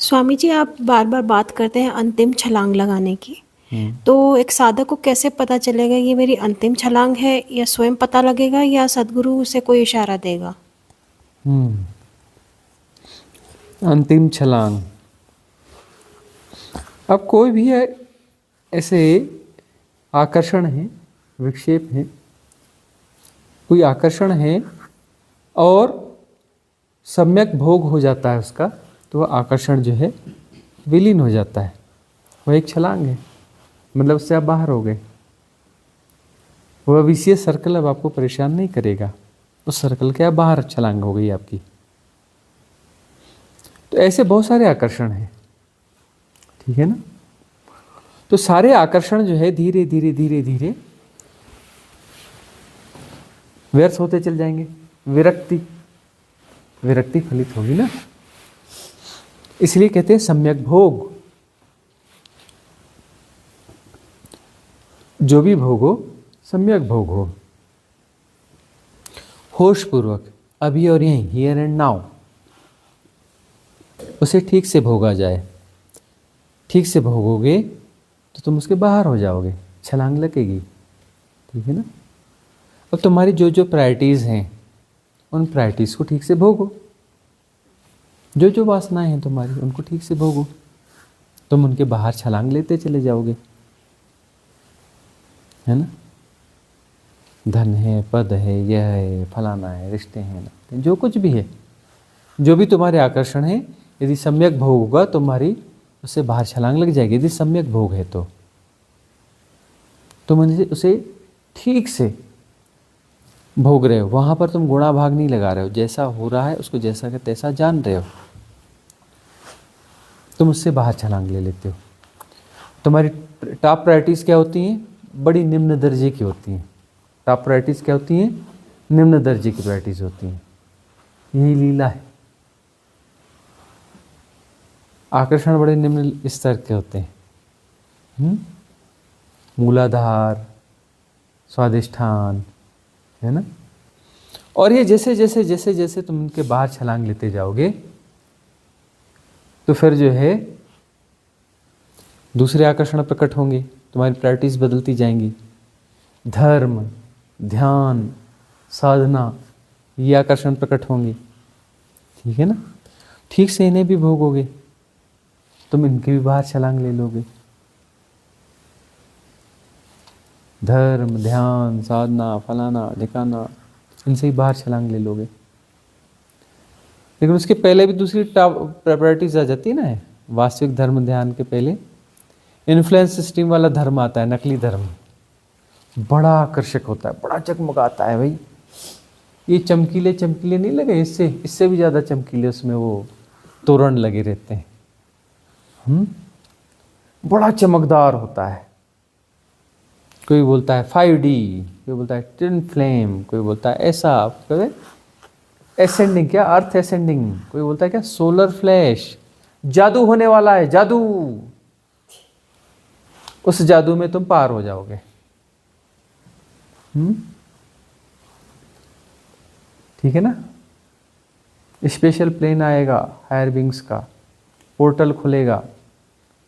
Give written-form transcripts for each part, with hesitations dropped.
स्वामी जी, आप बार बार बात करते हैं अंतिम छलांग लगाने की। तो एक साधक को कैसे पता चलेगा ये मेरी अंतिम छलांग है, या स्वयं पता लगेगा, या सदगुरु उसे कोई इशारा देगा? अंतिम छलांग। अब कोई भी है ऐसे आकर्षण है, विक्षेप है, कोई आकर्षण है और सम्यक भोग हो जाता है उसका, तो वह आकर्षण जो है विलीन हो जाता है। वह एक छलांग है, मतलब उससे आप बाहर हो गए। वह विषय सर्कल अब आपको परेशान नहीं करेगा, उस सर्कल के आप बाहर छलांग हो गई आपकी। तो ऐसे बहुत सारे आकर्षण हैं, ठीक है ना। तो सारे आकर्षण जो है धीरे धीरे धीरे धीरे व्यर्थ होते चल जाएंगे। विरक्ति फलित होगी ना, इसलिए कहते हैं सम्यक भोग। जो भी भोग हो सम्यक भोग हो, होश पूर्वक, अभी और यहीं, हियर एंड नाउ, उसे ठीक से भोगा जाए। ठीक से भोगोगे तो तुम उसके बाहर हो जाओगे, छलांग लगेगी, ठीक है ना। अब तुम्हारी जो जो प्रायोरिटीज हैं उन प्रायोरिटीज को ठीक से भोगो, जो जो वासनाएं हैं तुम्हारी उनको ठीक से भोगो, तुम उनके बाहर छलांग लेते चले जाओगे, है ना। धन है, पद है, यह है, फलाना है, रिश्ते हैं, ना जो कुछ भी है, जो भी तुम्हारे आकर्षण है, यदि सम्यक भोग होगा तुम्हारी उससे बाहर छलांग लग जाएगी। यदि सम्यक भोग है तो तुम उसे ठीक से भोग रहे हो, वहां पर तुम गुणा भाग नहीं लगा रहे हो, जैसा हो रहा है उसको जैसा का तैसा जान रहे हो, तुम उससे बाहर छलांग ले लेते हो। तुम्हारी टॉप प्रायोरिटीज क्या होती हैं? बड़ी निम्न दर्जे की होती हैं। टॉप प्रायोरिटीज क्या होती हैं? निम्न दर्जे की प्रायोरिटीज होती हैं। यही लीला है। आकर्षण बड़े निम्न स्तर के होते हैं, मूलाधार, स्वादिष्ठान, है ना। और ये जैसे जैसे जैसे जैसे तुम उनके बाहर छलांग लेते जाओगे तो फिर जो है दूसरे आकर्षण प्रकट होंगे, तुम्हारी प्रायोरिटीज बदलती जाएंगी। धर्म, ध्यान, साधना, ये आकर्षण प्रकट होंगे, ठीक है ना। ठीक से इन्हें भी भोगोगे, तुम इनके भी बाहर छलांग ले लोगे। धर्म, ध्यान, साधना, फलाना ढिकाना, इनसे ही बाहर छलांग ले लोगे। लेकिन उसके पहले भी दूसरी प्रायोरिटीज आ जाती है ना। वास्तविक धर्म ध्यान के पहले इन्फ्लुएंस सिस्टम वाला धर्म आता है, नकली धर्म। बड़ा आकर्षक होता है, बड़ा जगमगाता है भाई। ये चमकीले चमकीले नहीं लगे, इससे भी ज़्यादा चमकीले उसमें वो तोरण लगे रहते हैं। बड़ा चमकदार होता है। कोई बोलता है 5D, कोई बोलता है ट्विन फ्लेम, कोई बोलता है ऐसा, एसेंडिंग, क्या अर्थ एसेंडिंग, कोई बोलता है क्या सोलर फ्लैश, जादू होने वाला है, जादू। उस जादू में तुम पार हो जाओगे। ठीक है ना। स्पेशल प्लेन आएगा हायर विंग्स का, पोर्टल खुलेगा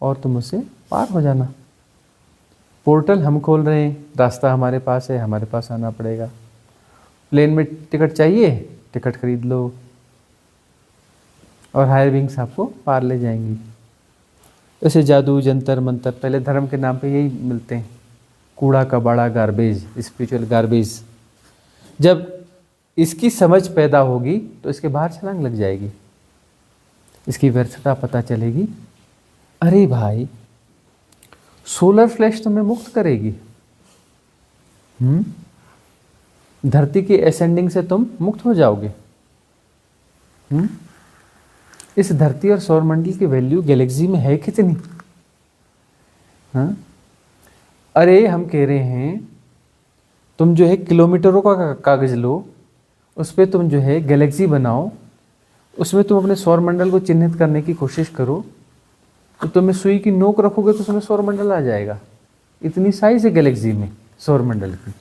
और तुम उससे पार हो जाना। पोर्टल हम खोल रहे हैं, रास्ता हमारे पास है, हमारे पास आना पड़ेगा। प्लेन में टिकट चाहिए, टिकट खरीद लो और हायर विंग्स आपको पार ले जाएंगी। ऐसे जादू, जंतर मंतर पहले धर्म के नाम पे यही मिलते हैं, कूड़ा कबाड़ा, गार्बेज, स्पिरिचुअल गार्बेज। जब इसकी समझ पैदा होगी तो इसके बाहर छलांग लग जाएगी, इसकी व्यर्थता पता चलेगी। अरे भाई, सोलर फ्लैश तुम्हें मुक्त करेगी। धरती की एसेंडिंग से तुम मुक्त हो जाओगे। इस धरती और सौरमंडल की वैल्यू गैलेक्सी में है कितनी? अरे हम कह रहे हैं तुम जो है किलोमीटरों का कागज लो, उस पर तुम जो है गैलेक्सी बनाओ, उसमें तुम अपने सौरमंडल को चिन्हित करने की कोशिश करो, तो तुम्हें सुई की नोक रखोगे तो उसमें सौरमंडल आ जाएगा। इतनी साइज है गैलेक्सी में सौरमंडल की।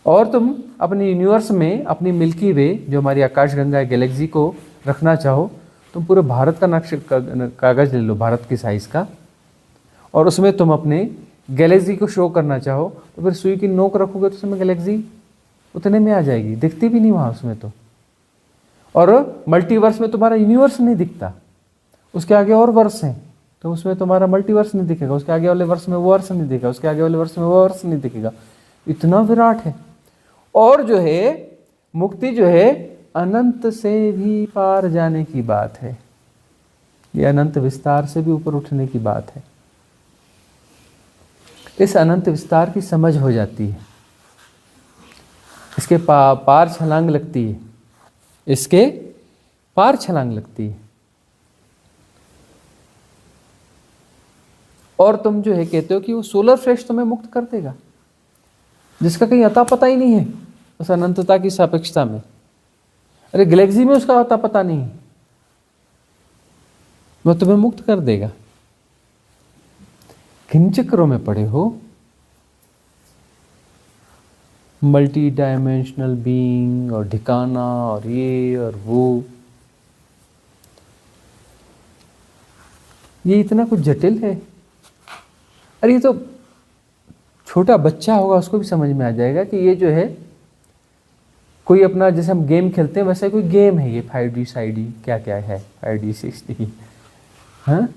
और तुम अपने यूनिवर्स में अपनी मिल्की वे, जो हमारी आकाशगंगा गैलेक्सी को रखना चाहो, तुम पूरे भारत का नक्शा कागज ले लो, भारत की साइज का, और उसमें तुम अपने गैलेक्सी को शो करना चाहो, तो फिर सुई की नोक रखोगे तो उसमें गैलेक्सी उतने में आ जाएगी, दिखती भी नहीं वहाँ उसमें तो। और मल्टीवर्स में तुम्हारा यूनिवर्स नहीं दिखता, उसके आगे और वर्ष हैं, तो उसमें तुम्हारा मल्टीवर्स नहीं दिखेगा, उसके आगे वाले वर्ष में वो वर्ष नहीं दिखेगा, उसके आगे वाले वर्ष में वो वर्ष नहीं दिखेगा। इतना विराट है। और जो है मुक्ति जो है अनंत से भी पार जाने की बात है, ये अनंत विस्तार से भी ऊपर उठने की बात है। इस अनंत विस्तार की समझ हो जाती है, इसके पार छलांग लगती है, इसके पार छलांग लगती है। और तुम जो है कहते हो कि वो सोलर फ्लैश तुम्हें मुक्त कर देगा, जिसका कहीं अता पता ही नहीं है उस अनंतता की सापेक्षता में। अरे गैलेक्सी में उसका अता पता नहीं है, वह तुम्हें मुक्त कर देगा। किन चक्रों में पड़े हो? मल्टी डायमेंशनल बीइंग और ठिकाना और ये और वो, ये इतना कुछ जटिल है। अरे ये तो छोटा बच्चा होगा उसको भी समझ में आ जाएगा कि ये जो है कोई अपना, जैसे हम गेम खेलते हैं वैसे कोई गेम है ये, 5D 6D क्या क्या है, 5D 6D, हाँ,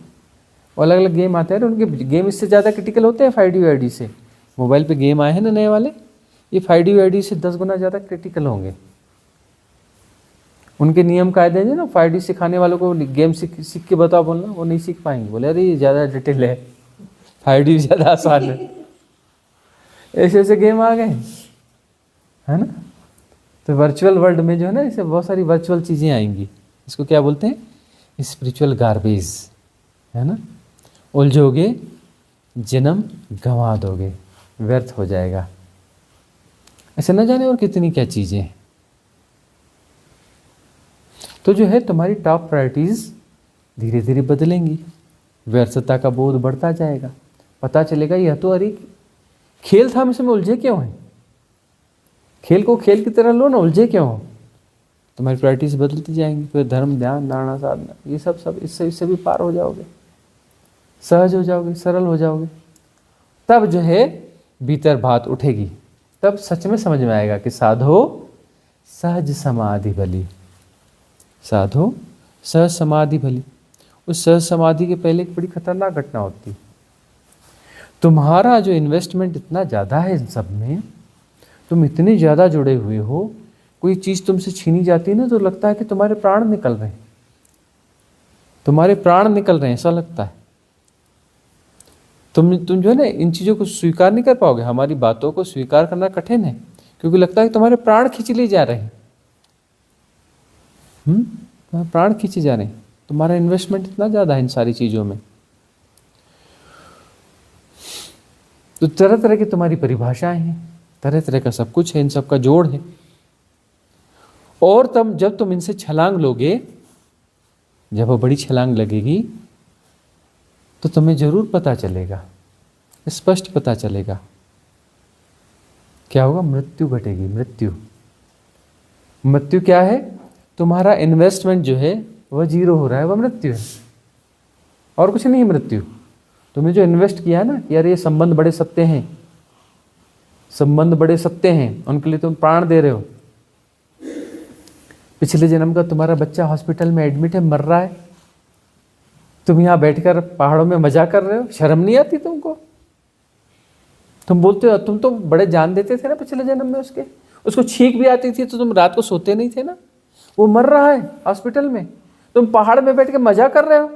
अलग अलग गेम आते हैं। उनके गेम इससे ज़्यादा क्रिटिकल होते हैं 5D वाईडी से। मोबाइल पे गेम आए हैं ना नए वाले, ये 5D वाईडी से 10 गुना ज़्यादा क्रिटिकल होंगे। उनके नियम कायदे हैं ना, 5D सिखाने वालों को गेम सीख के बताओ बोलना, वो नहीं सीख पाएंगे, बोले अरे ये ज़्यादा डिटेल है, 5D ज़्यादा आसान है। ऐसे ऐसे गेम आ गए, है ना। तो वर्चुअल वर्ल्ड में जो है ना, इसे बहुत सारी वर्चुअल चीज़ें आएंगी, इसको क्या बोलते हैं, स्पिरिचुअल गार्बेज, है ना। उलझोगे, जन्म गंवा दोगे, व्यर्थ हो जाएगा। ऐसे न जाने और कितनी क्या चीज़ें हैं। तो जो है तुम्हारी टॉप प्रायोरिटीज धीरे धीरे बदलेंगी, व्यर्थता का बोध बढ़ता जाएगा, पता चलेगा यह तो अरे खेल था, हम इसमें उलझे क्यों हैं। खेल को खेल की तरह लो ना, उलझे क्यों हो। तुम्हारी प्रायोरिटीज बदलती जाएंगी, फिर धर्म, ध्यान, धारणा, साधना, ये सब इससे भी पार हो जाओगे, सहज हो जाओगे, सरल हो जाओगे। तब जो है भीतर बात उठेगी, तब सच में समझ में आएगा कि साधो सहज समाधि भली, साधो सहज समाधि भली। उस सहज समाधि के पहले एक बड़ी खतरनाक घटना होती है। तुम्हारा जो इन्वेस्टमेंट इतना ज़्यादा है इन सब में, तुम इतने ज़्यादा जुड़े हुए हो, कोई चीज़ तुमसे छीनी जाती है ना तो लगता है कि तुम्हारे प्राण निकल रहे हैं, तुम्हारे प्राण निकल रहे हैं, ऐसा लगता है। तुम जो है ना इन चीज़ों को स्वीकार नहीं कर पाओगे, हमारी बातों को स्वीकार करना कठिन है, क्योंकि लगता है कि तुम्हारे प्राण खींच लिए जा रहे हैं। तुम्हारे प्राण खींचे जा रहे हैं, तुम्हारा इन्वेस्टमेंट इतना ज़्यादा है इन सारी चीज़ों में। तो तरह तरह की तुम्हारी परिभाषाएं हैं, तरह तरह का सब कुछ है, इन सब का जोड़ है। और जब तुम इनसे छलांग लोगे, जब वो बड़ी छलांग लगेगी, तो तुम्हें जरूर पता चलेगा, स्पष्ट पता चलेगा। क्या होगा? मृत्यु घटेगी। मृत्यु क्या है? तुम्हारा इन्वेस्टमेंट जो है वह जीरो हो रहा है, वह मृत्यु है, और कुछ नहीं है मृत्यु। तुमने जो इन्वेस्ट किया है ना, यार ये संबंध बड़े सत्य हैं, संबंध बड़े सत्य हैं, उनके लिए तुम प्राण दे रहे हो। पिछले जन्म का तुम्हारा बच्चा हॉस्पिटल में एडमिट है, मर रहा है, तुम यहाँ बैठकर पहाड़ों में मजा कर रहे हो, शर्म नहीं आती तुमको? तुम बोलते हो तुम तो बड़े जान देते थे ना पिछले जन्म में, उसको छींक भी आती थी तो तुम रात को सोते नहीं थे ना। वो मर रहा है हॉस्पिटल में, तुम पहाड़ में बैठ के मजा कर रहे हो।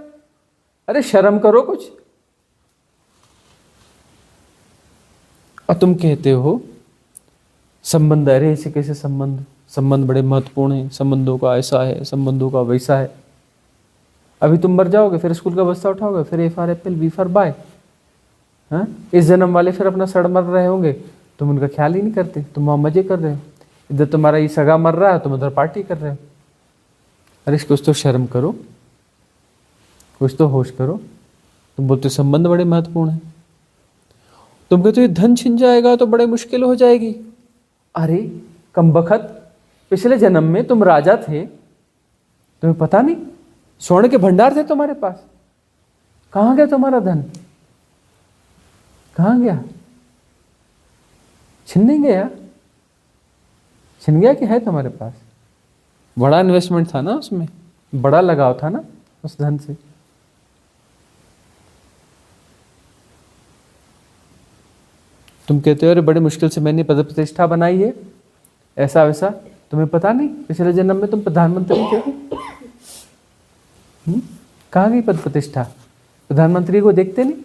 अरे शर्म करो कुछ। और तुम कहते हो संबंध, अरे ऐसे कैसे संबंध बड़े महत्वपूर्ण हैं, संबंधों का ऐसा है, संबंधों का वैसा है। अभी तुम मर जाओगे, फिर स्कूल का बस्ता उठाओगे, फिर A for apple, B for bye. हाँ, इस जन्म वाले फिर अपना सड़ मर रहे होंगे, तुम उनका ख्याल ही नहीं करते, तुम वहाँ मजे कर रहे हो। इधर तुम्हारा ये सगा मर रहा है, तुम उधर पार्टी कर रहे हो। अरे कुछ तो शर्म करो, कुछ तो होश करो। तुम बोलते संबंध बड़े महत्वपूर्ण हैं, तुम कहते हो धन छिन जाएगा तो बड़े मुश्किल हो जाएगी। अरे कमबख्त, पिछले जन्म में तुम राजा थे, तुम्हें पता नहीं? स्वर्ण के भंडार थे तुम्हारे पास, कहां गया तुम्हारा धन? कहां गया? छिन नहीं गया? छिन गया कि है तुम्हारे पास? बड़ा इन्वेस्टमेंट था ना उसमें, बड़ा लगाव था ना उस धन से। तुम कहते हो अरे बड़ी मुश्किल से मैंने पद प्रतिष्ठा बनाई है, ऐसा वैसा। तुम्हें पता नहीं पिछले जन्म में तुम प्रधानमंत्री थे? कहाँ गई पद प्रतिष्ठा? प्रधानमंत्री को देखते नहीं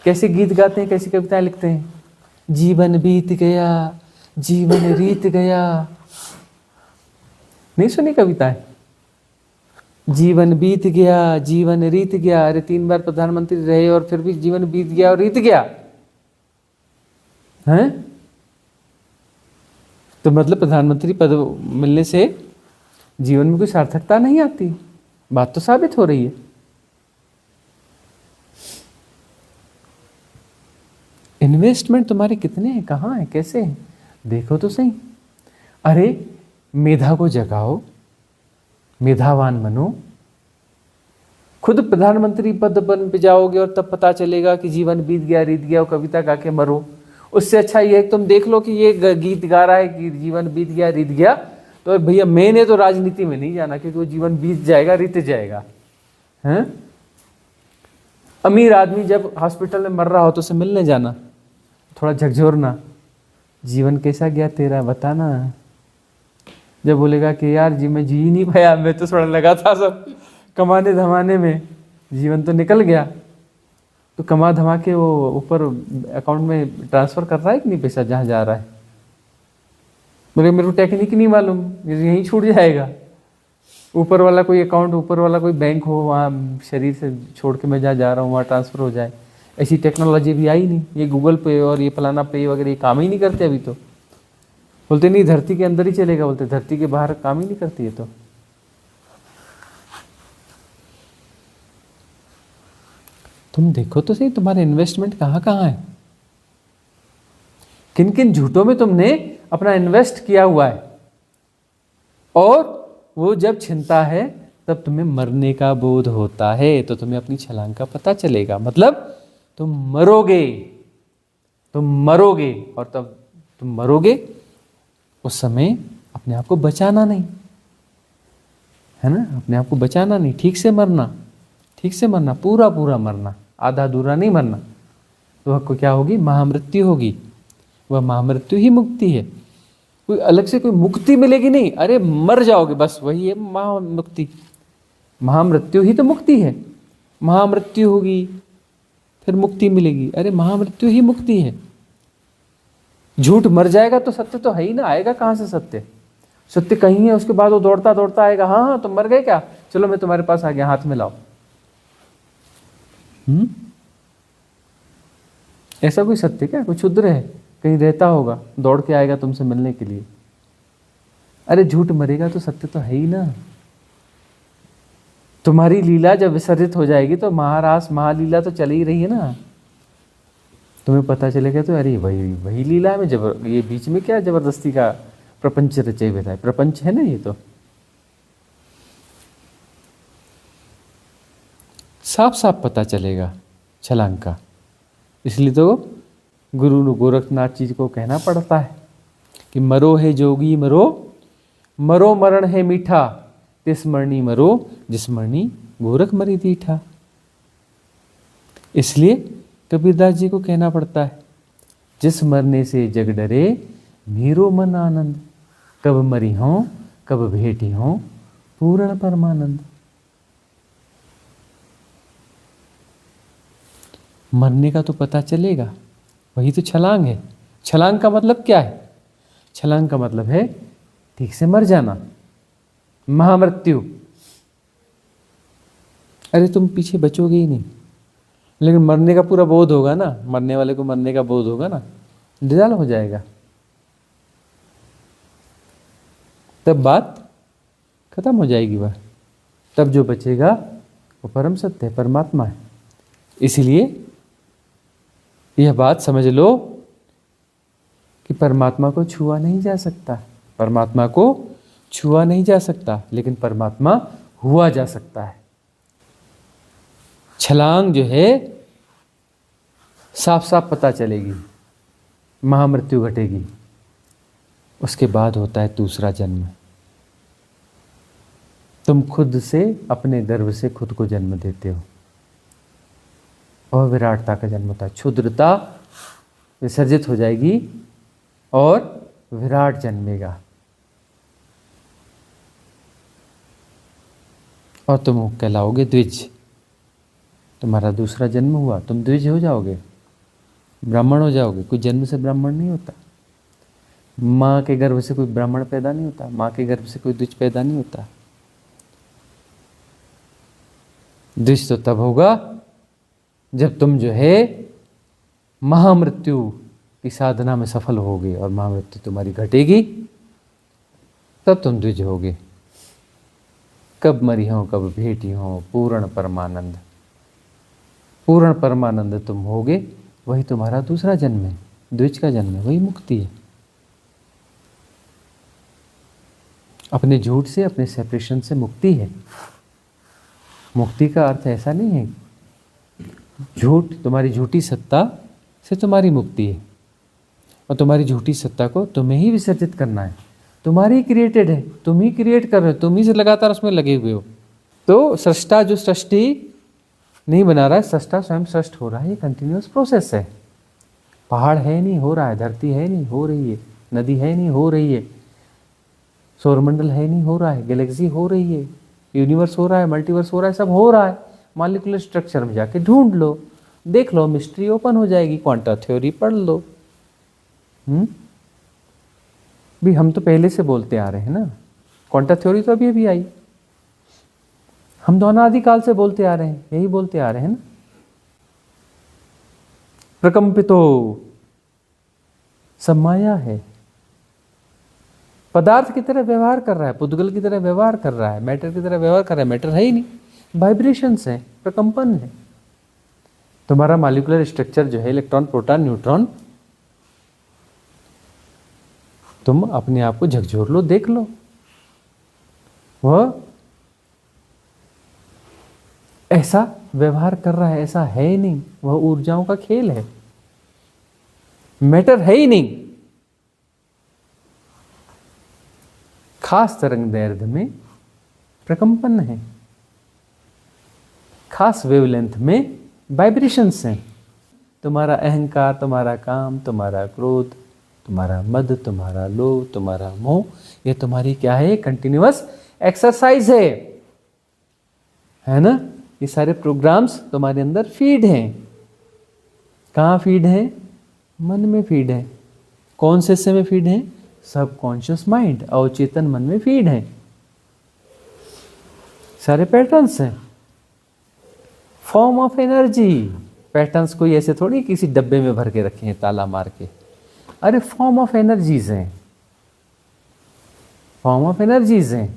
कैसे गीत गाते हैं, कैसी कविताएं लिखते हैं, जीवन बीत गया, जीवन रीत गया। नहीं सुनी कविताएं? जीवन बीत गया, जीवन रीत गया। अरे 3 बार प्रधानमंत्री रहे और फिर भी जीवन बीत गया और रीत गया हैं? तो मतलब प्रधानमंत्री पद मिलने से जीवन में कोई सार्थकता नहीं आती। बात तो साबित हो रही है। इन्वेस्टमेंट तुम्हारे कितने हैं, कहाँ हैं, कैसे हैं, देखो तो सही। अरे मेधा को जगाओ, मेधावान बनो, खुद प्रधानमंत्री पद बन पे जाओगे और तब पता चलेगा कि जीवन बीत गया, रीत गया, वो कविता गा के मरो। उससे अच्छा ये तुम देख लो कि ये गीत गा रहा है कि जीवन बीत गया, रीत गया, तो भैया मैंने तो राजनीति में नहीं जाना, क्योंकि वो जीवन बीत जाएगा, रीत जाएगा। हैं? अमीर आदमी जब हॉस्पिटल में मर रहा हो तो उसे मिलने जाना, थोड़ा झकझोरना, जीवन कैसा गया तेरा बताना। जब बोलेगा कि यार जी मैं जी नहीं पाया, मैं तो थोड़ा लगा था सब कमाने धमाने में, जीवन तो निकल गया। तो कमा धमा के वो ऊपर अकाउंट में ट्रांसफर कर रहा है कि नहीं पैसा जहाँ जा रहा है? मेरे को टेक्निक नहीं मालूम, यहीं छूट जाएगा। ऊपर वाला कोई अकाउंट, ऊपर वाला कोई बैंक हो, वहाँ शरीर से छोड़ के मैं जहाँ जा रहा हूँ वहाँ ट्रांसफ़र हो जाए। ऐसी टेक्नोलॉजी भी आई नहीं। ये गूगल पे और ये फलाना पे वगैरह ये काम ही नहीं करते अभी। तो बोलते नहीं धरती के अंदर ही चलेगा, बोलते धरती के बाहर काम ही नहीं करती है। तो तुम देखो तो सही तुम्हारे इन्वेस्टमेंट कहाँ कहाँ है, किन किन झूठों में तुमने अपना इन्वेस्ट किया हुआ है। और वो जब छिनता है तब तुम्हें मरने का बोध होता है, तो तुम्हें अपनी छलांग का पता चलेगा। मतलब तुम मरोगे, तुम मरोगे, और तब तुम मरोगे उस समय अपने आप को बचाना नहीं है ना, अपने आप को बचाना नहीं, ठीक से मरना, ठीक से मरना, पूरा पूरा मरना, आधा अधूरा नहीं मरना। तो वह क्या होगी? महामृत्यु होगी। वह महामृत्यु ही मुक्ति है, कोई अलग से कोई मुक्ति मिलेगी नहीं। अरे मर जाओगे बस, वही है महामुक्ति। महामृत्यु ही तो मुक्ति है। महामृत्यु होगी फिर मुक्ति मिलेगी। अरे महामृत्यु ही मुक्ति है। झूठ मर जाएगा तो सत्य तो है ही ना, आएगा कहाँ से सत्य? सत्य कहीं है, उसके बाद वो दौड़ता दौड़ता आएगा। हाँ हाँ तुम मर गए क्या, चलो मैं तुम्हारे पास आ गया, हाथ में लाओ। ऐसा कोई सत्य क्या? कोई क्षुद्र है, कहीं रहता होगा, दौड़ के आएगा तुमसे मिलने के लिए। अरे झूठ मरेगा तो सत्य तो है ही ना। तुम्हारी लीला जब विसर्जित हो जाएगी तो महारास महालीला तो चल ही रही है ना। तुम्हें पता चलेगा तो अरे वही लीला में ये बीच में क्या जबरदस्ती का प्रपंच रचे हुए था। प्रपंच है ना ये, तो साफ साफ पता चलेगा छलांग का। इसलिए तो गुरु गोरखनाथ जी को कहना पड़ता है कि मरो है जोगी मरो, मरो मरण है मीठा, तिस मरनी मरो, जिस मरनी गोरख मरी दीठा। इसलिए कबीरदास जी को कहना पड़ता है, जिस मरने से जग डरे मेरो मन आनंद, कब मरी हों कब भेटी हों पूर्ण परमानंद। मरने का तो पता चलेगा, वही तो छलांग है। छलांग का मतलब क्या है? छलांग का मतलब है ठीक से मर जाना, महामृत्यु। अरे तुम पीछे बचोगे ही नहीं, लेकिन मरने का पूरा बोध होगा ना, मरने वाले को मरने का बोध होगा ना, निजाल हो जाएगा, तब बात खत्म हो जाएगी। वह तब जो बचेगा वो परम सत्य है, परमात्मा है। इसलिए यह बात समझ लो कि परमात्मा को छुआ नहीं जा सकता, परमात्मा को छुआ नहीं जा सकता, लेकिन परमात्मा हुआ जा सकता है। छलांग जो है साफ साफ पता चलेगी, महामृत्यु घटेगी। उसके बाद होता है दूसरा जन्म। तुम खुद से अपने गर्भ से खुद को जन्म देते हो और विराटता का जन्म होता है। क्षुद्रता विसर्जित हो जाएगी और विराट जन्मेगा और तुम कहलाओगे द्विज। तुम्हारा दूसरा जन्म हुआ, तुम द्विज हो जाओगे, ब्राह्मण हो जाओगे। कोई जन्म से ब्राह्मण नहीं होता, माँ के गर्भ से कोई ब्राह्मण पैदा नहीं होता, माँ के गर्भ से कोई द्विज पैदा नहीं होता। द्विज तो तब होगा जब तुम जो है महामृत्यु की साधना में सफल होगे और महामृत्यु तुम्हारी घटेगी, तब तुम द्विज होगे। कब मरी हो कब भेटी हो, पूर्ण परमानंद। पूर्ण परमानंद तुम होगे, वही तुम्हारा दूसरा जन्म है, द्विज का जन्म है, वही मुक्ति है। अपने झूठ से, अपने सेपरेशन से मुक्ति है। मुक्ति का अर्थ ऐसा नहीं है झूठ, तुम्हारी झूठी सत्ता से तुम्हारी मुक्ति है और तुम्हारी झूठी सत्ता को तुम्हें ही विसर्जित करना है। तुम्हारी क्रिएटेड है, तुम ही क्रिएट कर रहे हो, तुम ही से लगातार उसमें लगे हुए हो। तो सृष्टा जो सृष्टि नहीं बना रहा है, सृष्टा स्वयं सृष्ट हो रहा है। ये कंटिन्यूअस प्रोसेस है। पहाड़ है नहीं, हो रहा है। धरती है नहीं, हो रही है। नदी है नहीं, हो रही है। सौरमंडल है नहीं, हो रहा है। गैलेक्सी हो रही है। यूनिवर्स हो रहा है, मल्टीवर्स हो रहा है, सब हो रहा है। मॉलिक्यूलर स्ट्रक्चर में जाके ढूंढ लो, देख लो, मिस्ट्री ओपन हो जाएगी। क्वांटम थ्योरी पढ़ लो। भी हम तो पहले से बोलते आ रहे हैं ना, क्वांटम थ्योरी तो अभी अभी आई। हम तो अनादिकाल से बोलते आ रहे हैं, यही बोलते आ रहे हैं ना। प्रकंपितो सब माया है, पदार्थ की तरह व्यवहार कर रहा है, पुद्गल की तरह व्यवहार कर रहा है, मैटर की तरह व्यवहार कर रहा है। मैटर है ही नहीं, वाइब्रेशंस है, प्रकंपन है। तुम्हारा मॉलिक्यूलर स्ट्रक्चर जो है, इलेक्ट्रॉन, प्रोटॉन, न्यूट्रॉन, तुम अपने आप को झकझोर लो, देख लो। वह ऐसा व्यवहार कर रहा है, ऐसा है ही नहीं। वह ऊर्जाओं का खेल है, मैटर है ही नहीं। खास तरंग दैर्ध्य में प्रकंपन है, खास वेवलेंथ में वाइब्रेशंस हैं। तुम्हारा अहंकार, तुम्हारा काम, तुम्हारा क्रोध, तुम्हारा मद, तुम्हारा लोभ, तुम्हारा मोह, ये तुम्हारी क्या है? कंटिन्यूअस एक्सरसाइज है ना। ये सारे प्रोग्राम्स तुम्हारे अंदर फीड हैं। कहाँ फीड है? मन में फीड है। कौन से हिस्से में फीड है? सबकॉन्शियस माइंड, अवचेतन मन में फीड है। सारे पैटर्न्स हैं, फॉर्म ऑफ एनर्जी। पैटर्न्स कोई ऐसे थोड़ी किसी डब्बे में भर के रखे हैं ताला मार के। अरे फॉर्म ऑफ एनर्जीज हैं, फॉर्म ऑफ एनर्जीज हैं।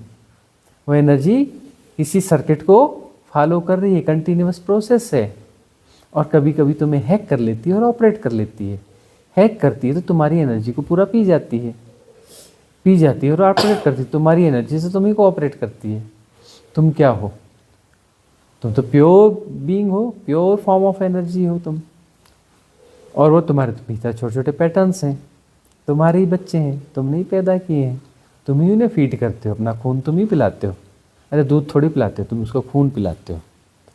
वो एनर्जी किसी सर्किट को फॉलो कर रही है, कंटिन्यूअस प्रोसेस है। और कभी कभी तुम्हें हैक कर लेती है और ऑपरेट कर लेती है। हैक करती है तो तुम्हारी एनर्जी को पूरा पी जाती है, पी जाती है और ऑपरेट करती है। तुम्हारी एनर्जी से तुम्ही को ऑपरेट करती है। तुम क्या हो? तुम तो प्योर बीइंग हो, प्योर फॉर्म ऑफ एनर्जी हो तुम। और वो तुम्हारे भीतर छोटे छोटे पैटर्न्स हैं, तुम्हारे ही बच्चे हैं, तुमने ही पैदा किए हैं। तुम ही उन्हें फीड करते हो, अपना खून तुम ही पिलाते हो। अरे दूध थोड़ी पिलाते हो, तुम उसको खून पिलाते हो।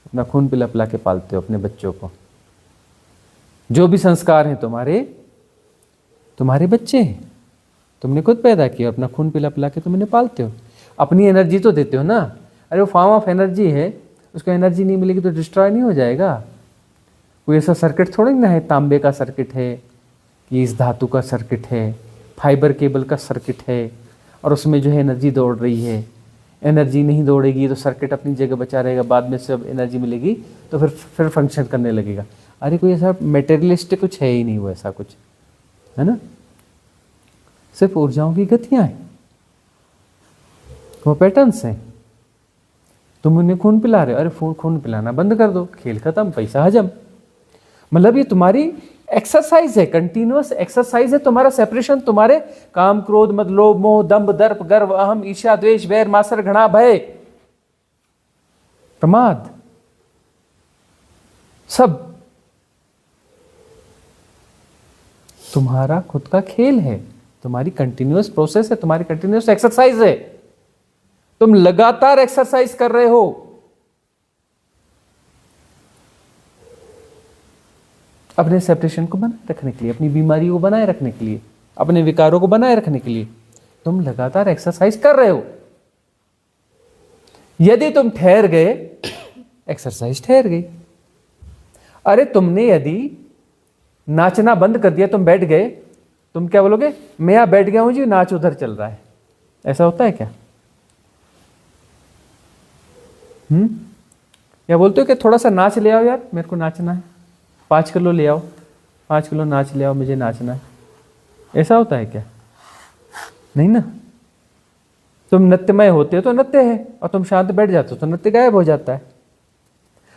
अपना खून पिला पिला के पालते हो अपने बच्चों को। जो भी संस्कार हैं तुम्हारे बच्चे हैं, तुमने खुद पैदा किया, अपना खून पिला पिला के तुम इन्हें पालते हो। अपनी एनर्जी तो देते हो ना। अरे वो फॉर्म ऑफ एनर्जी है, उसको एनर्जी नहीं मिलेगी तो डिस्ट्रॉय नहीं हो जाएगा। कोई ऐसा सर्किट थोड़ी ना है, तांबे का सर्किट है कि इस धातु का सर्किट है, फाइबर केबल का सर्किट है और उसमें जो है एनर्जी दौड़ रही है। एनर्जी नहीं दौड़ेगी तो सर्किट अपनी जगह बचा रहेगा, बाद में जब एनर्जी मिलेगी तो फिर फंक्शन करने लगेगा। अरे कोई ऐसा मेटेरियलिस्टिक कुछ है ही नहीं, वो ऐसा कुछ है ना। सिर्फ ऊर्जाओं की गतियां हैं, वो पैटर्न्स हैं। तुम उन्हें खून पिला रहे हो, अरे खून पिलाना बंद कर दो, खेल खत्म, पैसा हजम। मतलब ये तुम्हारी एक्सरसाइज है, कंटिन्यूअस एक्सरसाइज है। तुम्हारा सेपरेशन, तुम्हारे काम, क्रोध, मद, लोभ, मोह, दंभ, दर्प, गर्व, अहम, ईर्ष्या, द्वेष, वैर, मासर, घृणा, भय, प्रमाद, सब तुम्हारा खुद का खेल है, तुम्हारी कंटिन्यूअस प्रोसेस है, तुम्हारी कंटिन्यूअस एक्सरसाइज है। तुम लगातार एक्सरसाइज कर रहे हो। अपने सेपरेशन को बनाए रखने के लिए, अपनी बीमारी को बनाए रखने के लिए, अपने विकारों को बनाए रखने के लिए तुम लगातार एक्सरसाइज कर रहे हो। यदि तुम ठहर गए, एक्सरसाइज ठहर गई। अरे तुमने यदि नाचना बंद कर दिया, तुम बैठ गए, तुम क्या बोलोगे? मैं यहां बैठ गया हूं जी, नाच उधर चल रहा है। ऐसा होता है क्या? या बोलते हो कि थोड़ा सा नाच ले आओ यार, मेरे को नाचना है, 5 किलो ले आओ, 5 किलो नाच ले आओ, मुझे नाचना है। ऐसा होता है क्या? नहीं ना। तुम नृत्यमय होते हो तो नृत्य है, और तुम शांत बैठ जाते हो तो नृत्य गायब हो जाता है।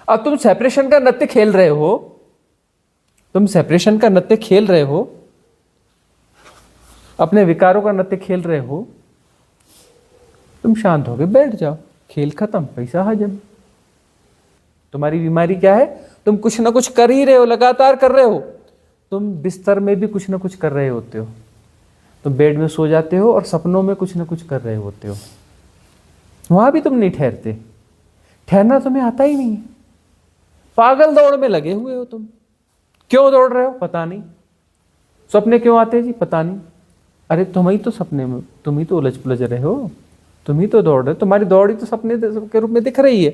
अब तुम सेपरेशन का नृत्य खेल रहे हो, तुम सेपरेशन का नृत्य खेल रहे हो, अपने विकारों का नृत्य खेल रहे हो, तुम शांत होके बैठ जाओ, खेल खत्म, पैसा हजम। तुम्हारी बीमारी क्या है? तुम कुछ ना कुछ कर ही रहे हो, लगातार कर रहे हो। तुम बिस्तर में भी कुछ ना कुछ कर रहे होते हो, तुम बेड में सो जाते हो और सपनों में कुछ ना कुछ कर रहे होते हो, वहां भी तुम नहीं ठहरते। ठहरना तुम्हें आता ही नहीं है, पागल दौड़ में लगे हुए हो तुम। क्यों दौड़ रहे हो? पता नहीं। सपने क्यों आते हैं जी? पता नहीं। अरे तुम ही तो सपने में, तुम ही तो उलझ पुलझ रहे हो, तुम ही तो दौड़ रहे हो, तुम्हारी दौड़ ही तो सपने के रूप में दिख रही है।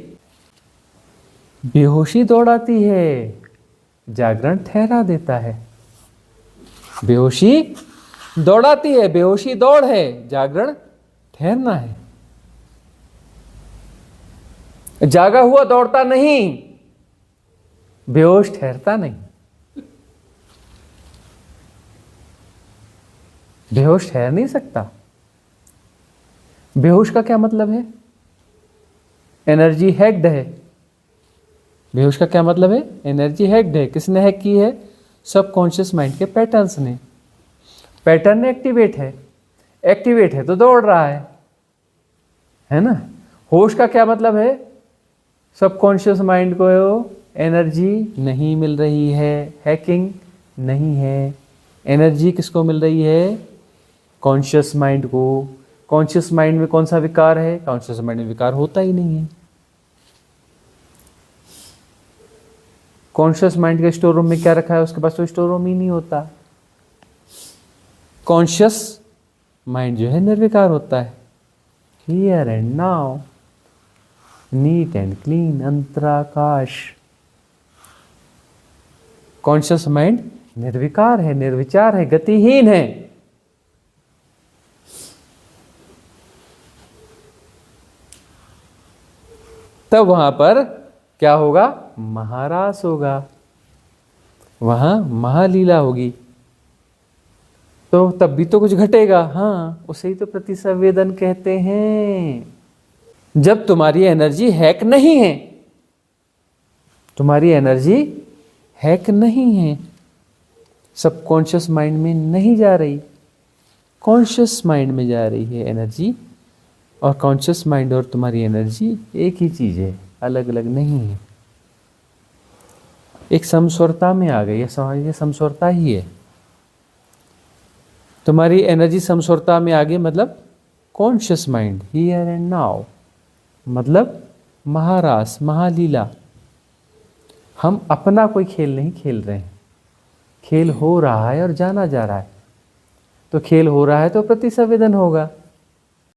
बेहोशी दौड़ाती है, जागरण ठहरा देता है। बेहोशी दौड़ाती है, बेहोशी दौड़ है, जागरण ठहरना है। जागा हुआ दौड़ता नहीं, बेहोश ठहरता नहीं। बेहोश ठहर नहीं सकता। बेहोश का क्या मतलब है? एनर्जी हैक्ड है। बेहोश का क्या मतलब है? एनर्जी हैक्ड है। किसने हैक की है? सबकॉन्शियस माइंड के पैटर्न्स ने। पैटर्न एक्टिवेट है, एक्टिवेट है तो दौड़ रहा है ना। होश का क्या मतलब है? सबकॉन्शियस माइंड को एनर्जी नहीं मिल रही है, हैकिंग नहीं है। एनर्जी किसको मिल रही है? कॉन्शियस माइंड को। कॉन्शियस माइंड में कौन सा विकार है? कॉन्शियस माइंड में विकार होता ही नहीं है। कॉन्शियस माइंड के स्टोर रूम में क्या रखा है? उसके पास तो स्टोर रूम ही नहीं होता। कॉन्शियस माइंड जो है निर्विकार होता है। Here and now, neat and clean, अंतराकाश। कॉन्शियस माइंड निर्विकार है, निर्विचार है, गतिहीन है। तब वहां पर क्या होगा? महारास होगा, वहां महालीला होगी। तो तब भी तो कुछ घटेगा। हाँ, उसे ही तो प्रतिसंवेदन कहते हैं। जब तुम्हारी एनर्जी हैक नहीं है, तुम्हारी एनर्जी हैक नहीं है, सबकॉन्शियस माइंड में नहीं जा रही, कॉन्शियस माइंड में जा रही है एनर्जी। और कॉन्शियस माइंड और तुम्हारी एनर्जी एक ही चीज है, अलग अलग नहीं है। एक समस्वरता में आ गई, ये समस्वरता ही है। तुम्हारी एनर्जी समस्वरता में आ गई, मतलब conscious mind, here and now, मतलब महारास, महालीला। हम अपना कोई खेल नहीं खेल रहे हैं, खेल हो रहा है और जाना जा रहा है। तो खेल हो रहा है तो प्रतिसंवेदन होगा।